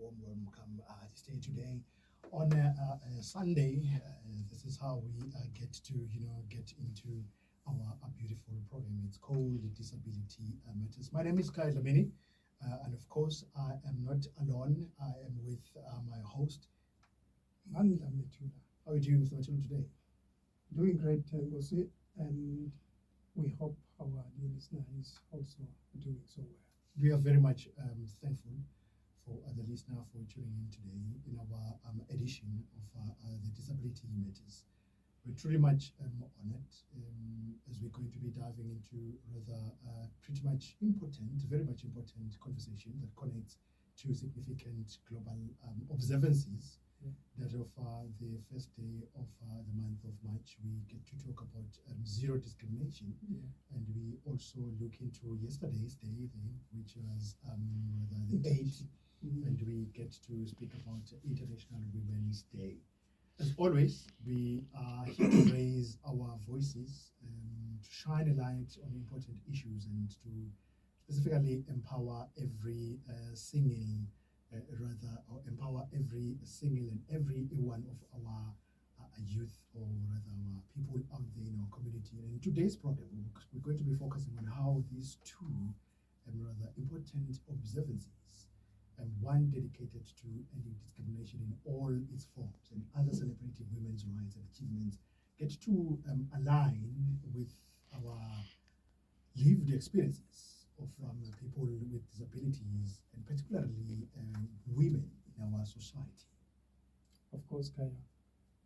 warm welcome this day today on a Sunday. This is how we get to get into our beautiful program. It's called Disability Matters. My name is Kai Lamini, and of course I am not alone. I am with my host. Mandla Metula. How are you doing, Mr. Matulu, today? Doing great, Ngozi, and we hope our dear listener is also doing so well. We are very much thankful for the listener for tuning in today in our edition of the Disability Matters. We're truly much honored as we're going to be diving into rather pretty much important, very much important conversation that connects to significant global observances. That of the first day of the month of March, we get to talk about zero discrimination, and we also look into yesterday's day, which was the 8th, and we get to speak about International Women's Day. As always, we are here to raise our voices, to shine a light on important issues, and to specifically empower every or empower every single and every one of our youth, or rather our people out there in our community. And in today's program, we're going to be focusing on how these two rather important observances, one dedicated to ending discrimination in all its forms and other celebrating women's rights and achievements, get to align with our lived experiences of people with disabilities, and particularly women in our society. Of course, Kaya,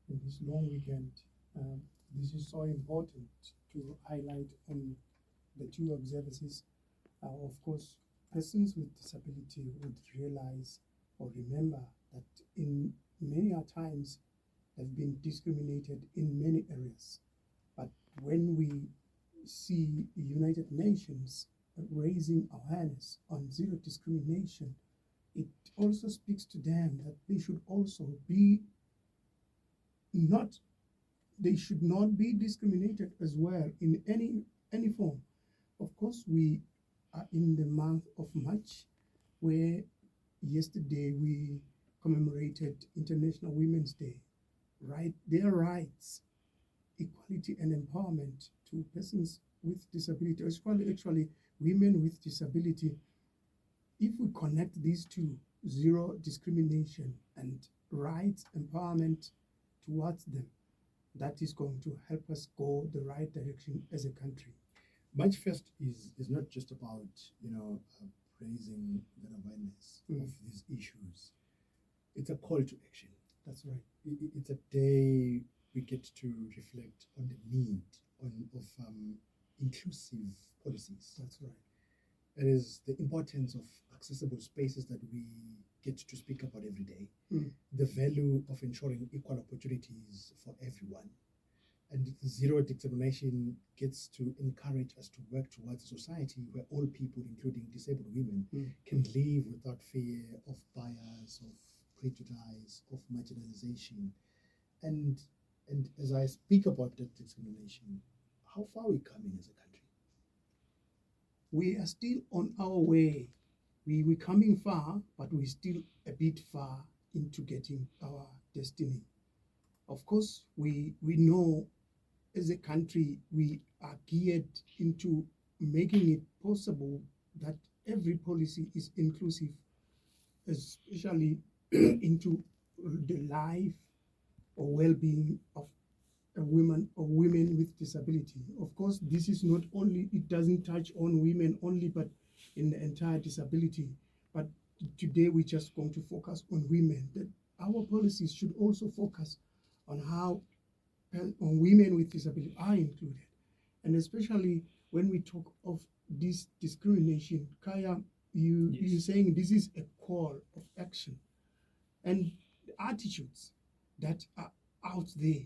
in this long weekend, this is so important to highlight on the two observances. Of course, persons with disability would realize or remember that in many times they've been discriminated in many areas. But when we see the United Nations raising awareness on zero discrimination, it also speaks to them that they should also they should not be discriminated as well in any form. Of course, we are in the month of March, where yesterday we commemorated International Women's Day. Their rights, equality and empowerment to persons with disability, actually women with disability. If we connect these two, zero discrimination and rights empowerment towards them, that is going to help us go the right direction as a country. March 1st is not just about raising the awareness of these issues. It's a call to action. That's right. It's a day we get to reflect on the need of inclusive policies. That's right. It is the importance of accessible spaces that we get to speak about every day, the value of ensuring equal opportunities for everyone. And zero discrimination gets to encourage us to work towards a society where all people, including disabled women, can live without fear of bias, of prejudice, of marginalization. And as I speak about that discrimination, how far are we coming as a country? We are still on our way. We're coming far, but we're still a bit far into getting our destiny. Of course, we know as a country we are geared into making it possible that every policy is inclusive, especially into the life or well-being of a woman or women with disability. Of course, this is not only, it doesn't touch on women only, but in the entire disability. But today we're just going to focus on women. That our policies should also focus on how on women with disability are included. And especially when we talk of this discrimination, Kaya, you're saying this is a call of action. And the attitudes that are out there,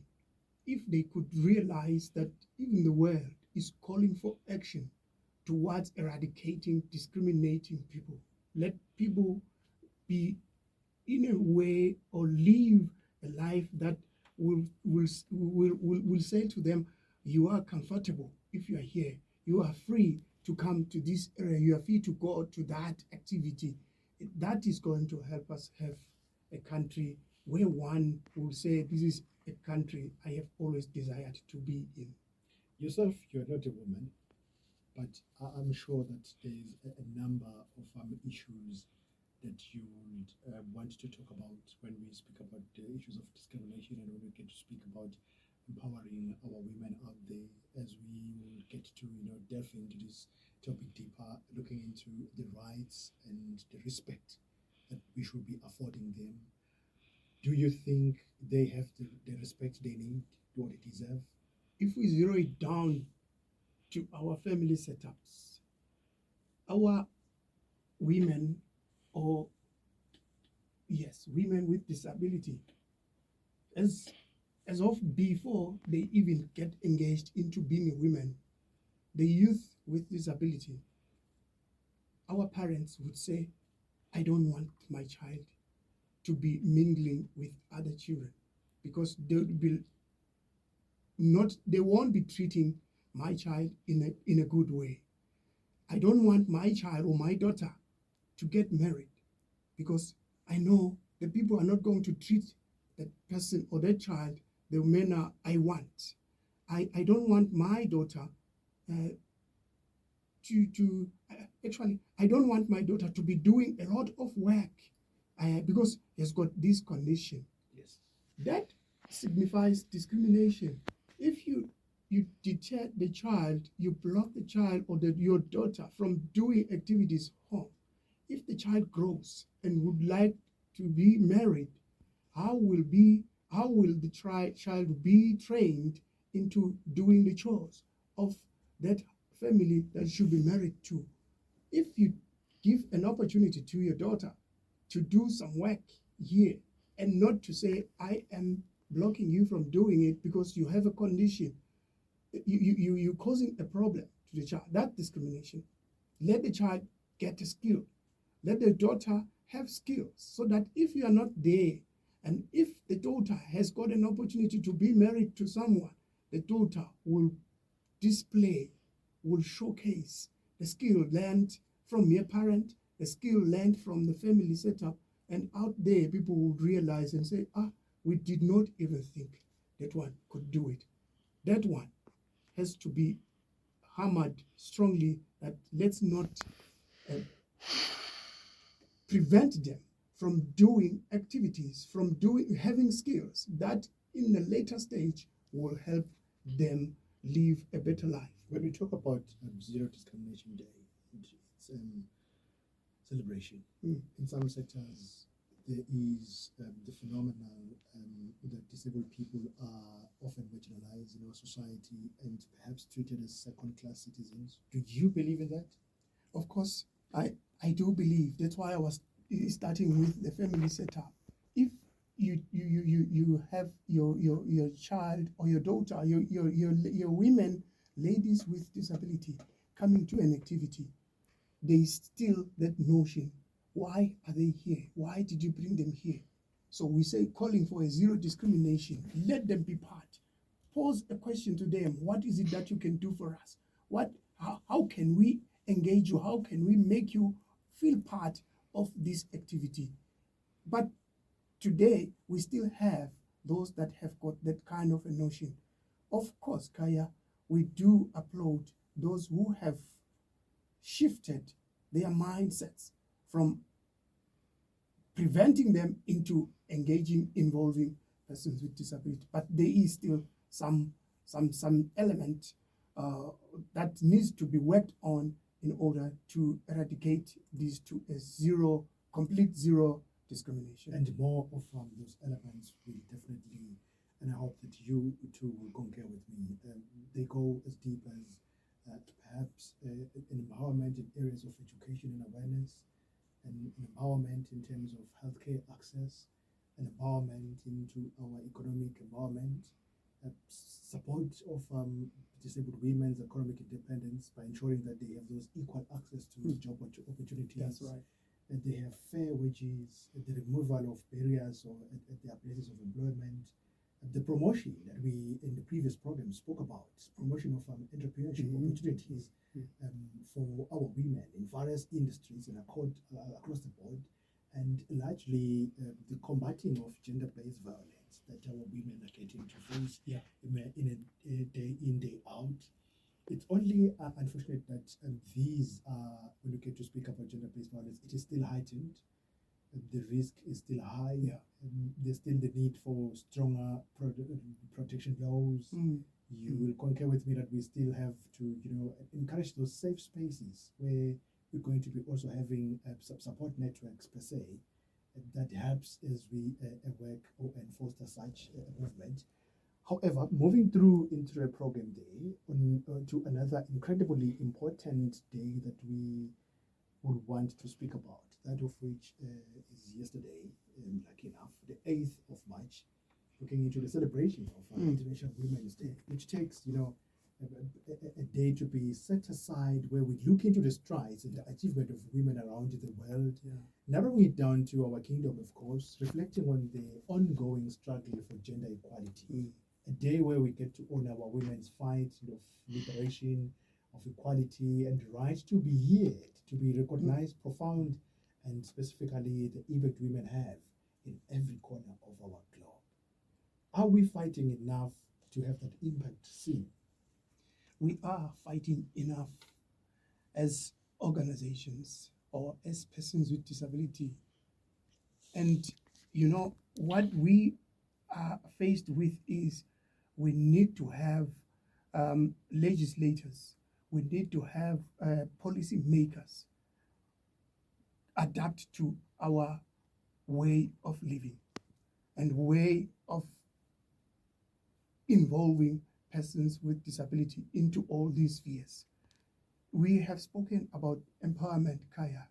if they could realize that even the world is calling for action towards eradicating discriminating people, let people be in a way or live a life that will say to them, you are comfortable if you are here, you are free to come to this area, you are free to go to that activity. that is going to help us have a country where one will say, this is a country I have always desired to be in. Yourself, you're not a woman, but I'm sure that there's a number of issues that you would want to talk about when we speak about the issues of discrimination and when we get to speak about empowering our women out there, as we will get to delve into this topic deeper, looking into the rights and the respect that we should be affording them. Do you think they have the respect they need, what they deserve? If we zero it down to our family setups, our women, or yes, women with disability, as of before they even get engaged into being a woman, the youth with disability, our parents would say, I don't want my child to be mingling with other children, because they won't be treating my child in a good way. I don't want my child or my daughter to get married, because I know the people are not going to treat that person or that child the manner I want. I don't want my daughter actually, I don't want my daughter to be doing a lot of work because he has got this condition. Yes. That signifies discrimination. If you deter the child, you block the child or your daughter from doing activities home. If the child grows and would like to be married, how will the child be trained into doing the chores of that family that should be married to? If you give an opportunity to your daughter to do some work here, and not to say, I am blocking you from doing it because you have a condition, you're causing a problem to the child. That discrimination. Let the child get a skill. Let the daughter have skills, so that if you are not there, and if the daughter has got an opportunity to be married to someone, the daughter will display, will showcase the skill learned from your parent, the skill learned from the family setup, and out there people would realize and say, we did not even think that one could do it. That one has to be hammered strongly, that let's not prevent them from doing activities, from having skills that in the later stage will help them live a better life. When we talk about Zero Discrimination Day, it's celebration. In some sectors, there is the phenomenon that disabled people are often marginalized in our society and perhaps treated as second-class citizens. Do you believe in that? Of course, I do believe. That's why I was starting with the family setup. If you have your child or your daughter, your women, ladies with disability coming to an activity, there is still that notion. Why are they here? Why did you bring them here? So we say, calling for a zero discrimination. Let them be part. Pose a question to them. What is it that you can do for us? How can we engage you? How can we make you feel part of this activity? But today, we still have those that have got that kind of a notion. Of course, Kaya, we do applaud those who have shifted their mindsets from preventing them into involving persons with disability. But there is still some element that needs to be worked on in order to eradicate these to a complete zero discrimination. And more of those elements will definitely, and I hope that you too will concur with me, they go as deep as perhaps an empowerment in areas of education and awareness, an empowerment in terms of healthcare access, an empowerment into our economic empowerment, support of disabled women's economic independence by ensuring that they have those equal access to job opportunities. That's right. And they have fair wages, the removal of barriers or at their places of employment, the promotion that we in the previous program spoke about, promotion of entrepreneurship opportunities for our women in various industries and across the board, and largely the combating of gender-based violence that our women are getting to face Yeah. in a day in, day out. It's only unfortunate that these are, when you get to speak about gender-based violence, it is still heightened. The risk is still high. Yeah. There's still the need for stronger protection laws. You will concur with me that we still have to, encourage those safe spaces where we're going to be also having support networks per se that helps as we work and foster such movement. However, moving through into a program day to another incredibly important day that we would want to speak about, that of which is yesterday, lucky enough, the 8th of March, looking into the celebration of International Women's Day, which takes, a day to be set aside where we look into the strides and the achievement of women around the world, narrowing it down to our kingdom, of course, reflecting on the ongoing struggle for gender equality. A day where we get to honor our women's fight of liberation, of equality, and the right to be heard, to be recognized, profound, and specifically the impact women have in every corner of our globe. Are we fighting enough to have that impact seen? We are fighting enough as organizations or as persons with disability. And what we are faced with is we need to have legislators, we need to have policy makers adapt to our way of living and way of involving persons with disability into all these spheres. We have spoken about empowerment, Kaya.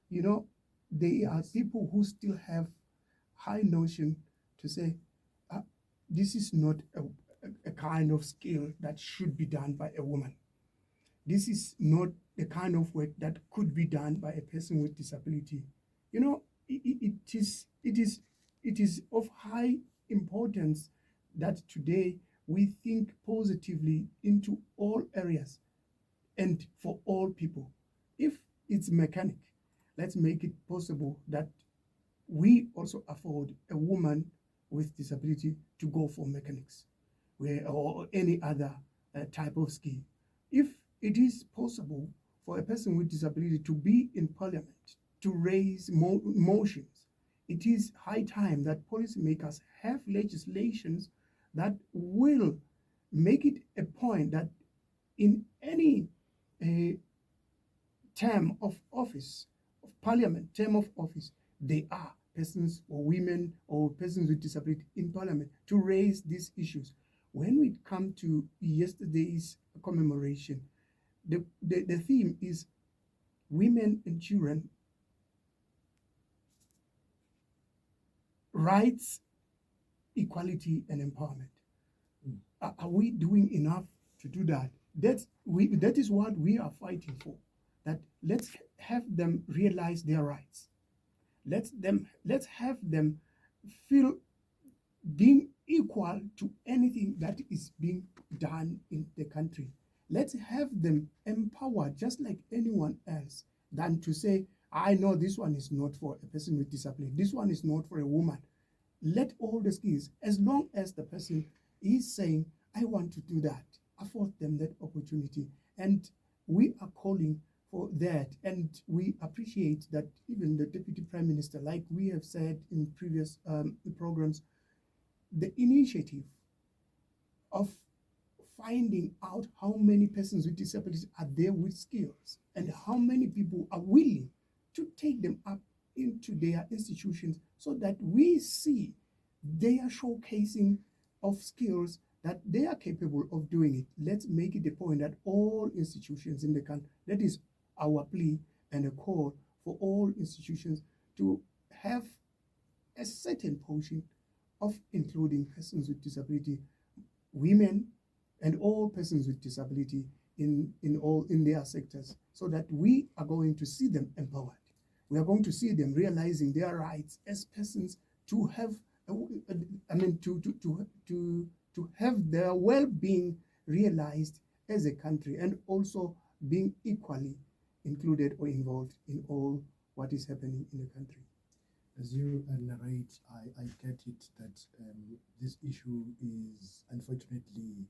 There are people who still have high notion to say, this is not a kind of skill that should be done by a woman. This is not the kind of work that could be done by a person with disability. It is of high importance that today we think positively into all areas and for all people. If it's mechanic, let's make it possible that we also afford a woman with disability to go for mechanics or any other type of skill. If it is possible for a person with disability to be in parliament, to raise motions, it is high time that policymakers have legislations that will make it a point that in any term of office, of parliament, term of office, there are persons or women or persons with disability in parliament to raise these issues. When we come to yesterday's commemoration, the theme is women and children, rights, equality, and empowerment. Are we doing enough to do that? That is what we are fighting for. That let's have them realize their rights. Let's have them feel being equal to anything that is being done in the country. Let's have them empowered just like anyone else, than to say, I know this one is not for a person with disability, this one is not for a woman. Let all the skills, as long as the person is saying, I want to do that, afford them that opportunity. And we are calling for that. And we appreciate that even the Deputy Prime Minister, like we have said in previous programs, the initiative of finding out how many persons with disabilities are there with skills and how many people are willing to take them up into their institutions, so that we see their showcasing of skills that they are capable of doing it. Let's make it a point that all institutions in the country, that is our plea and a call for all institutions to have a certain portion of including persons with disability, women, and all persons with disability in their sectors, so that we are going to see them empowered. We are going to see them realizing their rights as persons to have, to have their well-being realized as a country, and also being equally included or involved in all what is happening in the country. As you narrate, I get it that this issue is unfortunately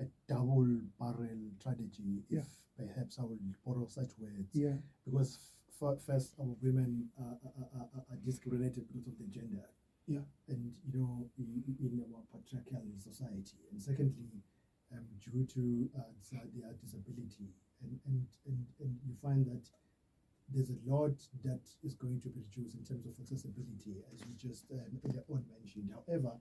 a double barrel tragedy, if Yeah. perhaps I will borrow such words. Yeah. Because first, our women are discriminated because of the gender. Yeah. And in our patriarchal society. And secondly, due to their disability. And you find that there's a lot that is going to be reduced in terms of accessibility, as you just earlier on mentioned. However,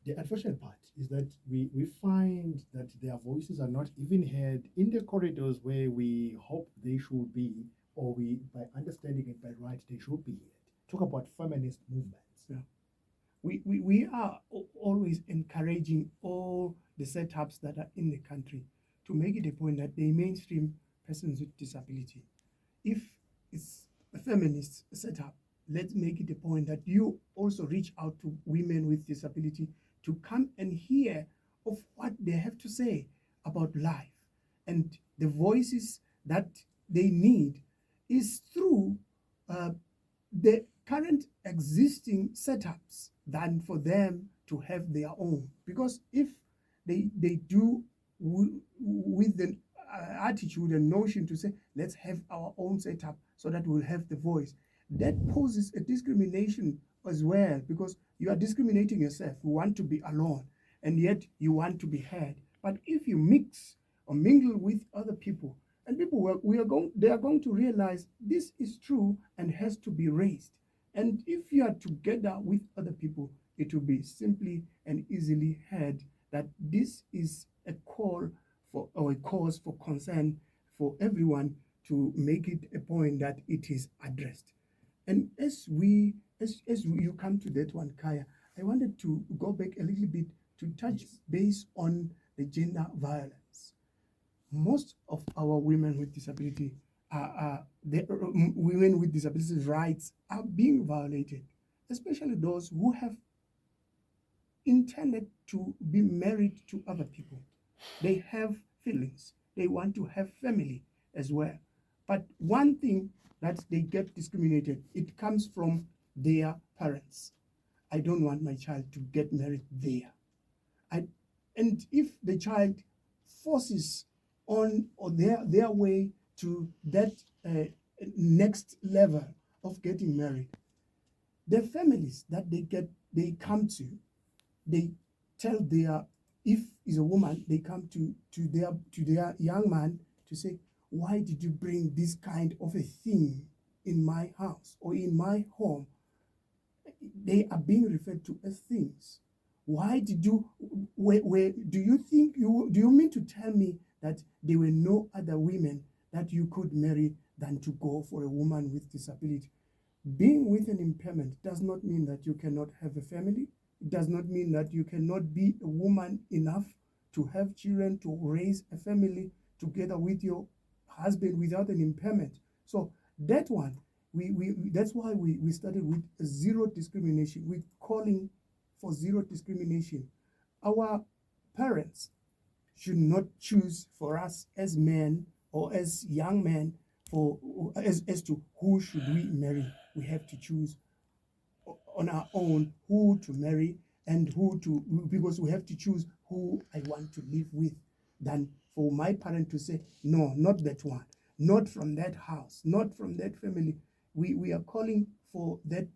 the unfortunate part is that we find that their voices are not even heard in the corridors where we hope they should be, or we, by understanding it by right, they should be heard. Talk about feminist movements. Yeah. We are always encouraging all the setups that are in the country to make it a point that they mainstream persons with disability. If it's a feminist setup, let's make it a point that you also reach out to women with disability to come and hear of what they have to say about life, and the voices that they need is through the current existing setups than for them to have their own. Because if they do with the attitude and notion to say, let's have our own setup so that we'll have the voice, that poses a discrimination as well, because you are discriminating yourself. You want to be alone, and yet you want to be heard. But if you mix or mingle with other people, and people they are going to realize this is true and has to be raised. And if you are together with other people, it will be simply and easily heard that this is a call for, or a cause for concern for everyone, to make it a point that it is addressed. And as you come to that one, Kaya, I wanted to go back a little bit to touch base on the gender violence. Most of our women with disability the women with disabilities rights are being violated, especially those who have intended to be married to other people. They have feelings, they want to have family as well. But one thing that they get discriminated, it comes from their parents. I don't want my child to get married there. And if the child forces on or their way to that next level of getting married, the families that they come to, they tell their, if is a woman, they come to their young man to say, why did you bring this kind of a thing in my house or in my home? They are being referred to as things. Why did you, where do you think, do you mean to tell me that there were no other women that you could marry than to go for a woman with disability? Being with an impairment does not mean that you cannot have a family. It does not mean that you cannot be a woman enough to have children, to raise a family together with your husband without an impairment. So that one, that's why we started with zero discrimination. We're calling for zero discrimination. Our parents should not choose for us as men or as young men for as to who should we marry. We have to choose on our own who to marry and who to, because we have to choose who I want to live with, than for my parent to say, no, not that one, not from that house, not from that family. We are calling for that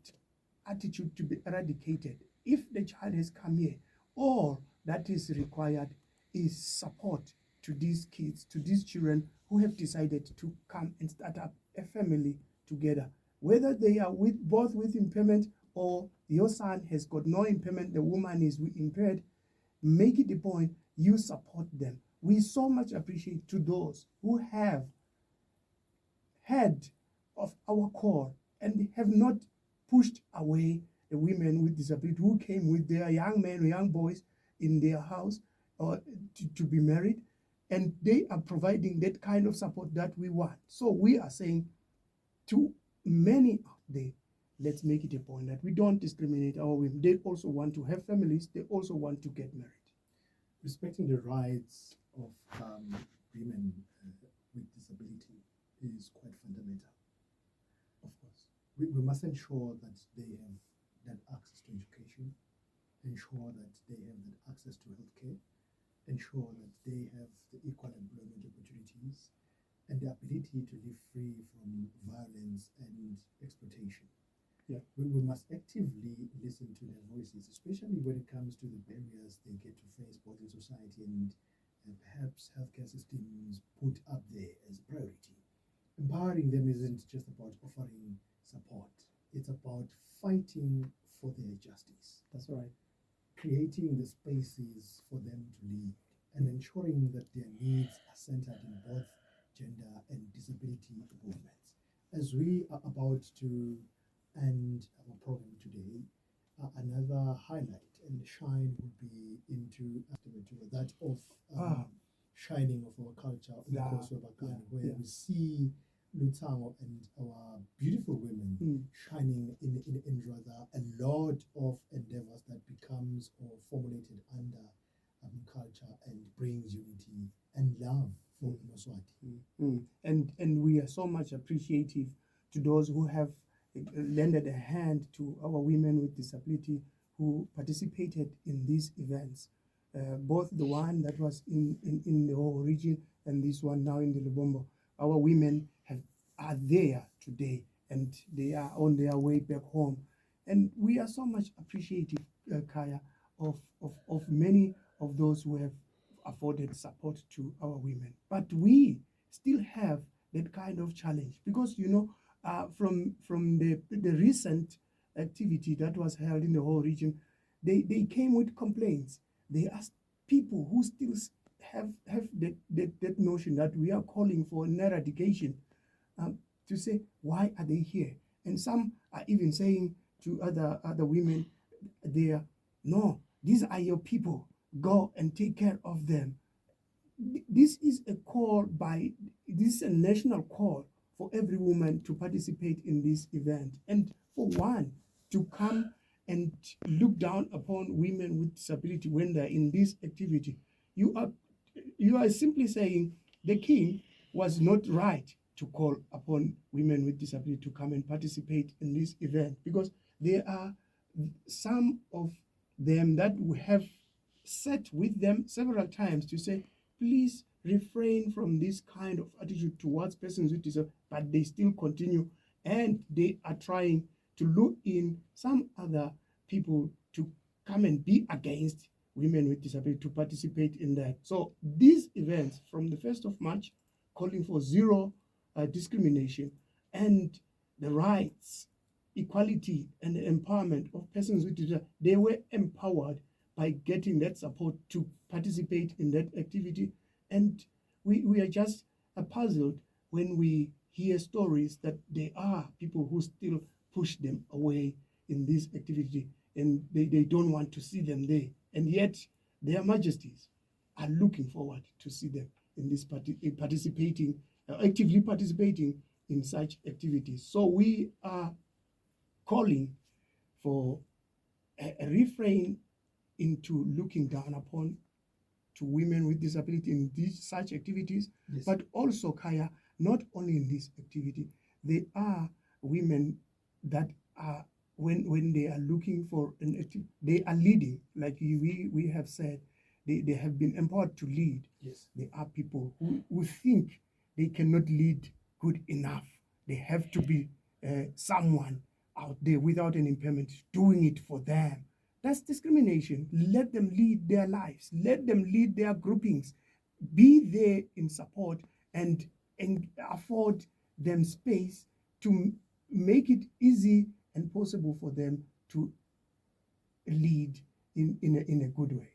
attitude to be eradicated. If the child has come here, all that is required is support to these kids, to these children who have decided to come and start up a family together. Whether they are both with impairment, or your son has got no impairment, the woman is impaired, make it a point, you support them. We so much appreciate to those who have heard of our call and have not pushed away the women with disability who came with their young men, young boys in their house to be married, and they are providing that kind of support that we want. So we are saying to many out there, let's make it a point that we don't discriminate our women. They also want to have families, they also want to get married. Respecting the rights of women with disability is quite fundamental. Of course. we must ensure that they have that access to education, ensure that they have that access to healthcare, ensure that they have the equal employment opportunities, and the ability to live free from violence and exploitation. Yeah. We must actively listen to their voices, especially when it comes to the barriers they get to face both in society and perhaps healthcare systems put up there as a priority. Empowering them isn't just about offering support, it's about fighting for their justice, That's right. creating the spaces for them to lead, and ensuring that their needs are centered in both gender and disability movements. As we are about to end our program today, another highlight and shine would be into that of shining of our culture on the Yeah, coast of Bakane, yeah, where yeah. we see Lutsango and our beautiful women shining in rather a lot of endeavors that becomes or formulated under culture and brings unity and love for Moswati. And we are so much appreciative to those who have lended a hand to our women with disability who participated in these events. Both the one that was in the whole region and this one now in the Lubombo. Our women are there today and they are on their way back home. And we are so much appreciative, Kaya, of many of those who have afforded support to our women. But we still have that kind of challenge because, from the recent activity that was held in the whole region, they came with complaints. They asked people who still have that notion that we are calling for an eradication to say, why are they here? And some are even saying to other women there, no, these are your people. Go and take care of them. This is a national call for every woman to participate in this event. And for one to come and look down upon women with disability when they're in this activity, you are simply saying the king was not right to call upon women with disability to come and participate in this event, because there are some of them that we have sat with them several times to say, please refrain from this kind of attitude towards persons with disability, but they still continue and they are trying to look in some other people to come and be against women with disability to participate in that. So these events from the 1st of March calling for zero discrimination and the rights, equality and the empowerment of persons with disability, they were empowered by getting that support to participate in that activity. And we are just puzzled when we hear stories that there are people who still push them away in this activity and they don't want to see them there. And yet their majesties are looking forward to see them in this actively participating in such activities. So we are calling for a refrain into looking down upon to women with disability in such activities. Yes. But also, Kaya, not only in this activity, there are women that are, when they are looking for an activity, they are leading, like we have said, they have been empowered to lead. Yes. There are people who think they cannot lead good enough. They have to be someone out there without an impairment doing it for them. That's discrimination. Let them lead their lives. Let them lead their groupings. Be there in support and afford them space to make it easy and possible for them to lead in a good way.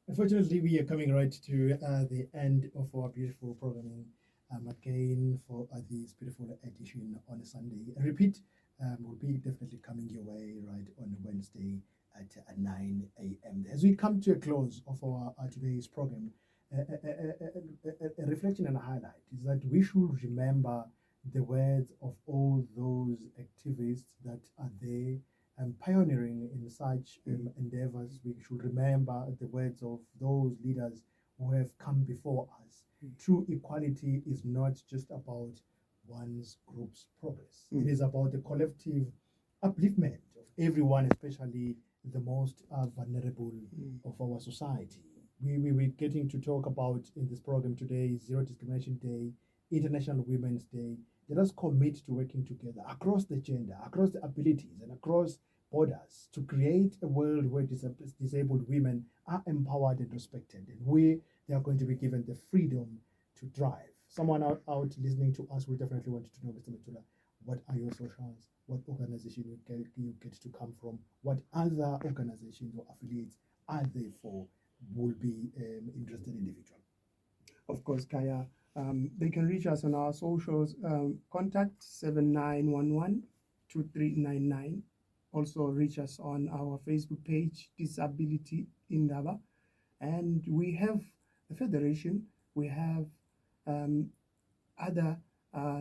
Unfortunately, we are coming right to the end of our beautiful programming again for this beautiful edition on a Sunday. A repeat will be definitely coming your way right on Wednesday at 9 a.m. As we come to a close of our today's program, a reflection and a highlight is that we should remember the words of all those activists that are there pioneering in such endeavors. We should remember the words of those leaders who have come before us. True equality is not just about one's group's progress. It is about the collective upliftment of everyone, especially the most vulnerable of our society. We're getting to talk about in this program today Zero Discrimination Day, International Women's Day. Let us commit to working together across the gender, across the abilities, and across borders to create a world where disabled women are empowered and respected, and they are going to be given the freedom to drive. Someone out listening to us will definitely want to know, Mr. Matula, what are your socials? What organization you get to come from? What other organizations or affiliates are there for will be interested individual? Of course, Kaya. They can reach us on our socials. Contact 7911-2399. Also reach us on our Facebook page, Disability Indaba. And we have a federation. We have other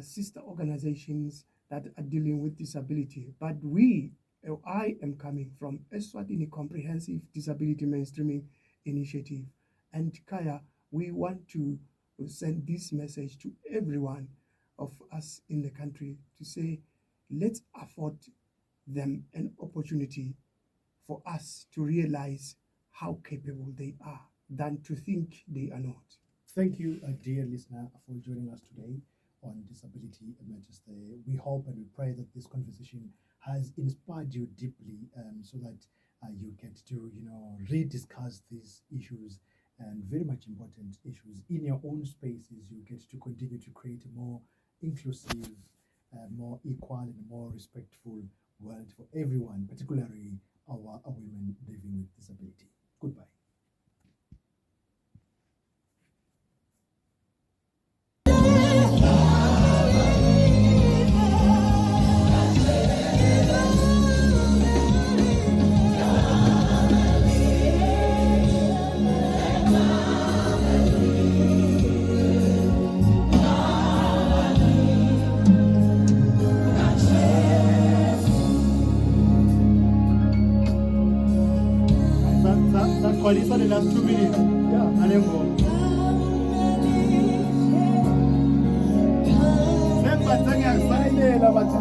sister organizations that are dealing with disability. But I am coming from Eswatini Comprehensive Disability Mainstreaming Initiative. And Kaya, we want to send this message to everyone of us in the country to say, let's afford them an opportunity for us to realize how capable they are than to think they are not. Thank you, dear listener, for joining us today on Disability Matters Day. We hope and we pray that this conversation has inspired you deeply, so that you get to, rediscuss these issues and very much important issues in your own spaces. You get to continue to create a more inclusive, more equal, and more respectful world for everyone, particularly our women living with disability. Goodbye. Qualify the last 2 minutes. Yeah, and then go. Sempre tenga excited about this.